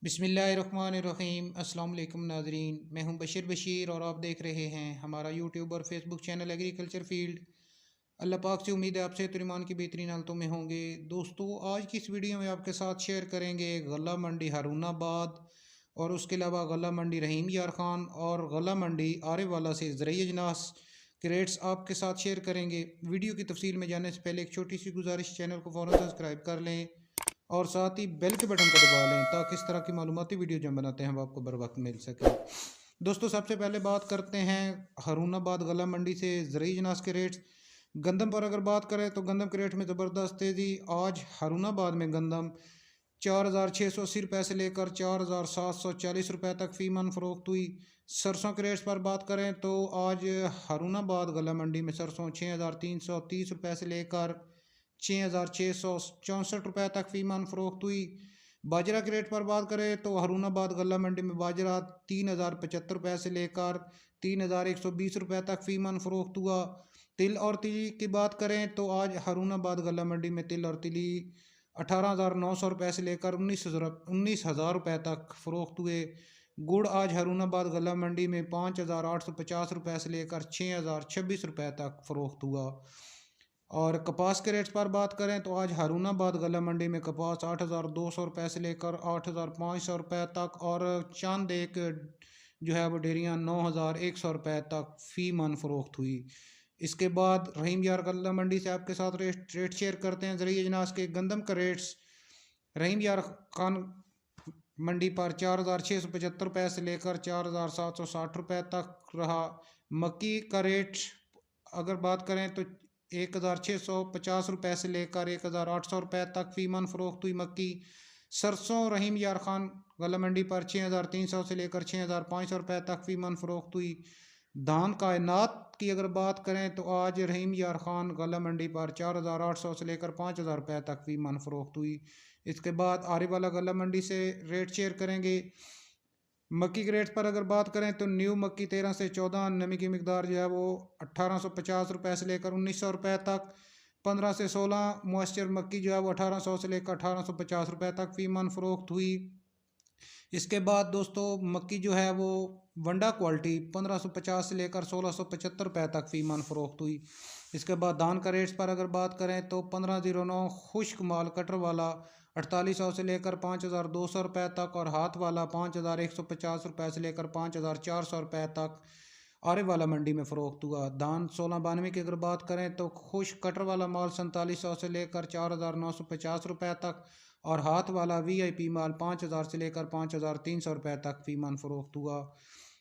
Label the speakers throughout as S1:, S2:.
S1: बिस्मिल्लाहिर्रहमानिर्रहीम। अस्सलाम वालेकुम नाज़रीन, मैं हूं बशीर और आप देख रहे हैं हमारा यूट्यूब और फेसबुक चैनल एग्रीकल्चर फील्ड। अल्लाह पाक से उम्मीद है आप सेहत और ईमान की बेहतरीन हालतों में होंगे। दोस्तों, आज की इस वीडियो में आपके साथ शेयर करेंगे गला मंडी हारूनाबाद और उसके अलावा गला मंडी रहीम यार खान और गला मंडी आरेवाला से ज़रूरी अजनास के रेट्स आपके साथ शेयर करेंगे। वीडियो की तफसील में जाने से पहले एक छोटी सी गुजारिश, चैनल को फ़ौरन सब्सक्राइब कर लें और साथ ही बेल के बटन को दबा लें ताकि इस तरह की मालूमाती वीडियो जो हम बनाते हैं वो आपको बर वक्त मिल सके। दोस्तों, सबसे पहले बात करते हैं हारूनाबाद गला मंडी से ज़रूरी अजनास के रेट्स। गंदम पर अगर बात करें तो गंदम के रेट में ज़बरदस्त तेज़ी। आज हारूनाबाद में गंदम 4,680 रुपये से लेकर 4,740 रुपये तक फ़ी मन फ़रोख्त हुई। सरसों के रेट्स पर बात करें तो आज हारूनाबाद गला मंडी में सरसों 6,330 रुपये से लेकर 6,664 रुपये तक फ़ी मन फ़रोख्त हुई। बाजरा के रेट पर बात करें तो हारूनाबाद गला मंडी में बाजरा 3,075 रुपये से लेकर 3,120 रुपये तक फ़ी मन फ़रोख्त हुआ। तिल और तिली की बात करें तो आज हारूनाबाद गला मंडी में तिल और तिली 18,900 रुपये से लेकर 19,000 रुपये तक फ़रोख्त हुए। गुड़ आज हारूनाबाद गला मंडी में 5,850 रुपये से लेकर 6,026 रुपये तक फ़रोख्त हुआ। और कपास के रेट्स पर बात करें तो आज हारूनाबाद गला मंडी में कपास 8,200 रुपये से लेकर 8,500 रुपये तक और चांद एक जो है वो डेरियाँ 9,100 रुपये तक फ़ी मन फ़रोख्त हुई। इसके बाद रहीम यार गला मंडी से आपके साथ रेट शेयर करते हैं ज़रूरी अजनास के। गंदम का रेट्स रहीम यार खान मंडी पर 4,675 रुपये से लेकर 4,760 रुपये तक रहा। मक्की का रेट अगर बात करें तो 1,650 रुपये से लेकर 1,800 रुपये तक फ़ी मन फ़रोख्त हुई मक्की। सरसों रहीम यार खान गला मंडी पर 6,300 से लेकर 6,500 रुपये तक फ़ी मन फ़रोख्त हुई। धान कायनात की अगर बात करें तो आज रहीम यार खान गला मंडी पर 4,800 से लेकर 5,000 रुपये तक फ़ी मन फ़रोख्त हुई। इसके बाद आरेवाला गला मंडी से रेट शेयर करेंगे। मक्की के रेट पर अगर बात करें तो न्यू मक्की 13 से 14, नमी की मिकदार जो है वो 1,850 रुपये से लेकर 1,900 रुपये तक। 15 से 16 मॉइस्चर मक्की जो है वो 1,800 से लेकर 1,850 रुपये तक फ़ी मन फ़रोख्त हुई। इसके बाद दोस्तों मक्की जो है वो वंडा क्वालिटी 1550 से लेकर 1,675 रुपये तक फ़ी मन फ़रोख्त हुई। इसके बाद धान का रेट्स पर अगर बात करें तो 1509 खुश्क माल कटर वाला 4,800 से लेकर 5,200 रुपये तक और हाथ वाला 5,150 रुपये से लेकर 5,400 रुपये तक आरेवाला मंडी में फ़रोख्त हुआ। धान 1692 की अगर बात करें तो खुश्क कटर वाला माल 4700 से लेकर 4,950 रुपये तक और हाथ वाला VIP माल 5,000 से लेकर 5,300 रुपये तक फ़ी मन फ़रोख्त हुआ।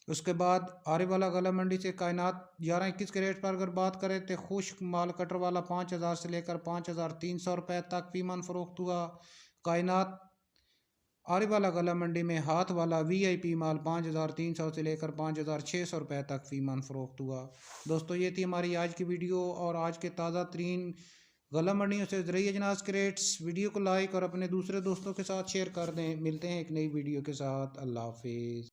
S1: उसके बाद आरेवाला गला मंडी से कायनात 1121 के रेट पर अगर बात करें तो खुश्क माल कटर वाला 5,000 से लेकर 5,300 रुपये तक फ़ी मन फ़रोख्त हुआ। कायनात आरेवाला गला मंडी में हाथ वाला VIP माल 5,300 से लेकर 5,600 रुपये तक फ़ी मन फ़रोख्त हुआ। दोस्तों, ये थी हमारी आज की वीडियो और आज के ताज़ा तरीन गला मंडियों से ज़रूरी अजनास के रेट्स। वीडियो को लाइक और अपने दूसरे दोस्तों के साथ शेयर कर दें। मिलते हैं एक नई वीडियो के साथ। अल्लाह हाफिज़।